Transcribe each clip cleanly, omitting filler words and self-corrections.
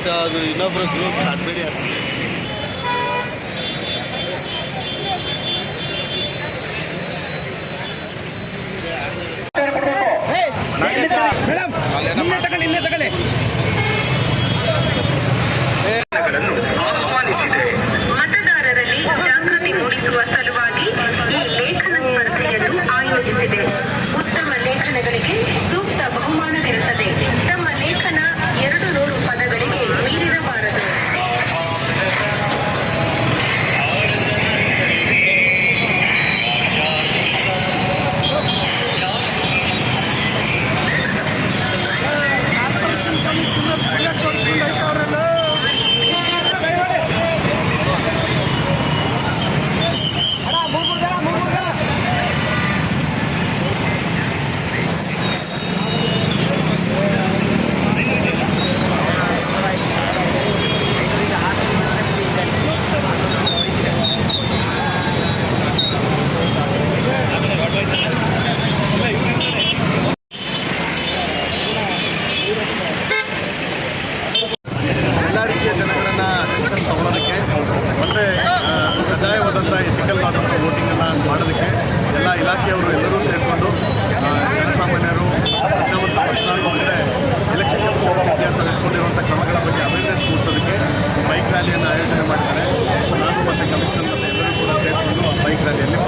But ಅದು ಇನ್ನೊಬ್ಬರು group ಹಾಕ್ಬೇಡಿ ಆಗ್ತದೆ. ಮತದಾರರಲ್ಲಿ ಜಾಗೃತಿ ಮೂಡಿಸುವ ಸಲುವಾಗಿ ಈ ಲೇಖನ ಸ್ಪರ್ಧೆಯನ್ನು ಆಯೋಜಿಸಿದೆ. ಉತ್ತಮ ಲೇಖನಗಳಿಗೆ ಸೂಕ್ತ ಬಹುಮಾನವಿರುತ್ತದೆ. ತಮ್ಮ ಲೇಖನ 200 ಪದಗಳಿಗೆ ಮೀರಿರಬಾರದು. ಎಲ್ಲ ರೀತಿಯ ಜನಗಳನ್ನು ಅಟೆನ್ಷನ್ ತಗೊಳ್ಳೋದಕ್ಕೆ ಮತ್ತು ಕಡ್ಡಾಯವಾದಂಥ ಎಥಿಕಲ್ ಆದಂಥ ವೋಟಿಂಗನ್ನು ಮಾಡೋದಕ್ಕೆ ಎಲ್ಲ ಇಲಾಖೆಯವರು ಎಲ್ಲರೂ ಸೇರಿಕೊಂಡು ಜನಸಾಮಾನ್ಯರು ವಿಜ್ಞಾವಂತ ಮತದಾರರು ಅಂದರೆ ಎಲೆಕ್ಷನ್ ಇತಿಹಾಸ ನಡೆಸ್ಕೊಂಡಿರುವಂಥ ಕ್ರಮಗಳ ಬಗ್ಗೆ ಅವೇರ್ನೆಸ್ ಮೂಡಿಸೋದಕ್ಕೆ ಬೈಕ್ ರ್ಯಾಲಿಯನ್ನು ಆಯೋಜನೆ ಮಾಡಿದ್ದಾರೆ. ನಾನು ಮತ್ತು ಕಮಿಷನರ್ ಮತ್ತು ಎಲ್ಲರೂ ಕೂಡ ಸೇರಿಕೊಂಡು ಆ ಬೈಕ್ ರ್ಯಾಲಿಯಲ್ಲಿ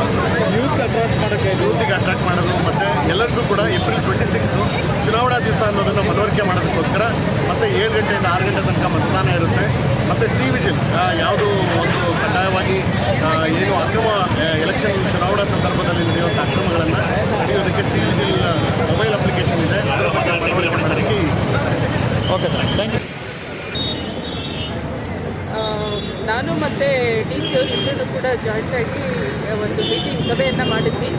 ಯೂತ್ಗೆ ಅಟ್ರಾಕ್ಟ್ ಮಾಡೋದು ಮತ್ತು ಎಲ್ಲರಿಗೂ ಕೂಡ ಏಪ್ರಿಲ್ 26 ಚುನಾವಣಾ ದಿವಸ ಅನ್ನೋದನ್ನು ಮನವರಿಕೆ ಮಾಡೋದಕ್ಕೋಸ್ಕರ ಮತ್ತು 7 ಗಂಟೆಯಿಂದ 6 ಗಂಟೆ ತನಕ ಮತದಾನ ಇರುತ್ತೆ. ಮತ್ತು ಸಿ ವಿಜಿಲ್ ಯಾವುದು ಒಂದು ಕಡ್ಡಾಯವಾಗಿ ಏನು ಅಕ್ರಮ ಎಲೆಕ್ಷನ್ ಚುನಾವಣಾ ಸಂದರ್ಭದಲ್ಲಿ ನಡೆಯುವಂಥ ಅಕ್ರಮಗಳನ್ನು ತಡೆಯೋದಕ್ಕೆ ಸಿ ವಿಜಿಲ್ ಮೊಬೈಲ್ ಅಪ್ಲಿಕೇಶನ್ ಇದೆ. ಅದರ ಬಗ್ಗೆ ಮನವರಿಕೆ ಮಾಡೋದಕ್ಕೆ ಓಕೆ ಸರ್, ಥ್ಯಾಂಕ್ ಯು. ನಾನು ಮತ್ತು ಡಿ ಸಿ ಅವರು ಇಬ್ಬರೂ ಕೂಡ ಜಾಯಿಂಟಾಗಿ ಒಂದು ಸಭೆಯನ್ನು ಮಾಡಿದ್ವಿ.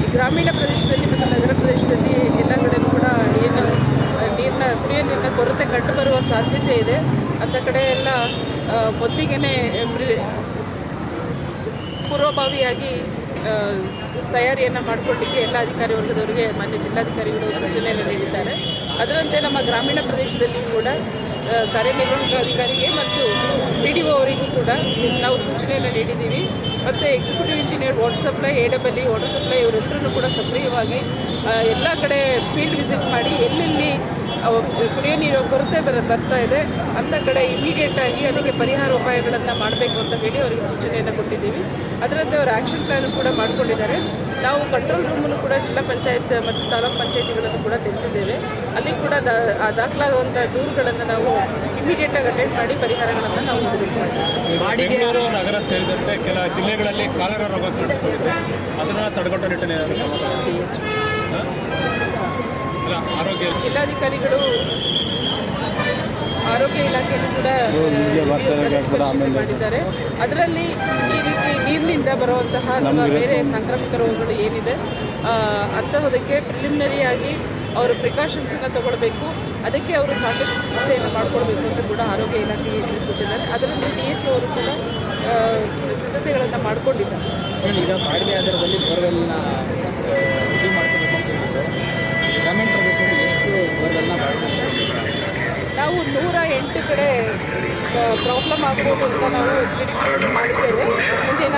ಈ ಗ್ರಾಮೀಣ ಪ್ರದೇಶದಲ್ಲಿ ಮತ್ತು ನಗರ ಪ್ರದೇಶದಲ್ಲಿ ಎಲ್ಲ ಕಡೆಯೂ ಕೂಡ ಏನು ಕುಡಿಯೋ ನೀರಿನ ಕೊರತೆ ಕಂಡುಬರುವ ಸಾಧ್ಯತೆ ಇದೆ. ಅಂಥ ಕಡೆ ಎಲ್ಲ ಮೊದಲಿಗೆ ಪೂರ್ವಭಾವಿಯಾಗಿ ತಯಾರಿಯನ್ನು ಮಾಡಿಕೊಳ್ಳಿಕ್ಕೆ ಎಲ್ಲ ಅಧಿಕಾರಿ ವರ್ಗದವರಿಗೆ ಮಾನ್ಯ ಜಿಲ್ಲಾಧಿಕಾರಿಗಳು ಸೂಚನೆಯನ್ನು ನೀಡಿದ್ದಾರೆ. ಅದರಂತೆ ನಮ್ಮ ಗ್ರಾಮೀಣ ಪ್ರದೇಶದಲ್ಲಿ ಕೂಡ ಕಾರ್ಯನಿರ್ವಹಣಾಧಿಕಾರಿಗೆ ಮತ್ತು PDO ಅವರಿಗೂ ಕೂಡ ನಾವು ಸೂಚನೆಯನ್ನು ನೀಡಿದ್ದೀವಿ. ಮತ್ತು executive engineer water supply, AWE water supply ಇವರೆಲ್ಲರೂ ಕೂಡ ಸಕ್ರಿಯವಾಗಿ ಎಲ್ಲ ಕಡೆ ಫೀಲ್ಡ್ ವಿಸಿಟ್ ಮಾಡಿ ಎಲ್ಲೆಲ್ಲಿ ಕುಡಿಯೋ ನೀರು ಕೊರತೆ ಬರ್ತಾ ಇದೆ ಅಂಥ ಕಡೆ ಇಮಿಡಿಯೇಟಾಗಿ ಅದಕ್ಕೆ ಪರಿಹಾರ ಉಪಾಯಗಳನ್ನು ಮಾಡಬೇಕು ಅಂತ ಹೇಳಿ ಅವರಿಗೆ ಸೂಚನೆಯನ್ನು ಕೊಟ್ಟಿದ್ದೀವಿ. ಅದರಂತೆ ಅವರು ಆ್ಯಕ್ಷನ್ ಪ್ಲ್ಯಾನ್ ಕೂಡ ಮಾಡಿಕೊಂಡಿದ್ದಾರೆ. ನಾವು ಕಂಟ್ರೋಲ್ ರೂಮನ್ನು ಕೂಡ ಜಿಲ್ಲಾ ಪಂಚಾಯತ್ ಮತ್ತು ತಾಲೂಕು ಪಂಚಾಯತಿಗಳನ್ನು ಕೂಡ ತೆಗೆದಿದ್ದೇವೆ. ಅಲ್ಲಿ ಕೂಡ ದಾಖಲಾಗುವಂಥ ದೂರುಗಳನ್ನು ನಾವು ಇಮಿಡಿಯೇಟಾಗಿ ಅಟೆಂಡ್ ಮಾಡಿ ಪರಿಹಾರಗಳನ್ನು ನಾವು ಒದಗಿಸ್ತೀವಿ. ಬೆಂಗಳೂರು ನಗರ ಸೇರಿದಂತೆ ಕೆಲ ಜಿಲ್ಲೆಗಳಲ್ಲಿ ಕಾಲರ ರೋಗ ಕಾಣಿಸ್ಕೊಂಡಿದೆ. ಅದನ್ನು ತಡೆಗಟ್ಟೋ ನಿಟ್ಟಿನಲ್ಲಿ ಆರೋಗ್ಯ ಜಿಲ್ಲಾಧಿಕಾರಿಗಳು ಆರೋಗ್ಯ ಇಲಾಖೆಯನ್ನು ಕೂಡ ಮಾಡಿದ್ದಾರೆ. ಅದರಲ್ಲಿ ಈ ರೀತಿ ನೀರಿನಿಂದ ಬರುವಂತಹ ಬೇರೆ ಸಾಂಕ್ರಾಮಿಕ ರೋಗಗಳು ಏನಿದೆ ಅಂಥದಕ್ಕೆ ಪ್ರಿಲಿಮಿನರಿಯಾಗಿ ಅವರು ಪ್ರಿಕಾಷನ್ಸನ್ನು ತಗೊಳ್ಬೇಕು. ಅದಕ್ಕೆ ಅವರು ಸಾಕಷ್ಟು ಸಿದ್ಧತೆಯನ್ನು ಮಾಡಿಕೊಳ್ಬೇಕು ಅಂತ ಕೂಡ ಆರೋಗ್ಯ ಇಲಾಖೆಗೆ ತಿಳಿಸಿಕೊಟ್ಟಿದ್ದಾರೆ. ಅದರಲ್ಲಿ DSO ಅವರು ಕೂಡ ಸಿದ್ಧತೆಗಳನ್ನು ಮಾಡಿಕೊಂಡಿದ್ದಾರೆ. ಈಗ ಕಾಯ್ದೆ ಆಧಾರದಲ್ಲಿ ಬೋರ್ವೆಲ್ನ ಇದು ಮಾಡ್ಕೋಬೇಕು ಅಂತ ಹೇಳಿದ್ರು. ಗ್ರಾಮೀಣ ಪ್ರದೇಶದಲ್ಲಿ ಎಷ್ಟು ಬೋರ್ವೆಲ್ನ ನಾವು 108 ಕಡೆ ಪ್ರಾಬ್ಲಮ್ ಆಗ್ಬೋದು ಅಂತ ನಾವು ಮಾಡಿದ್ದೇವೆ. ಮುಂದಿನ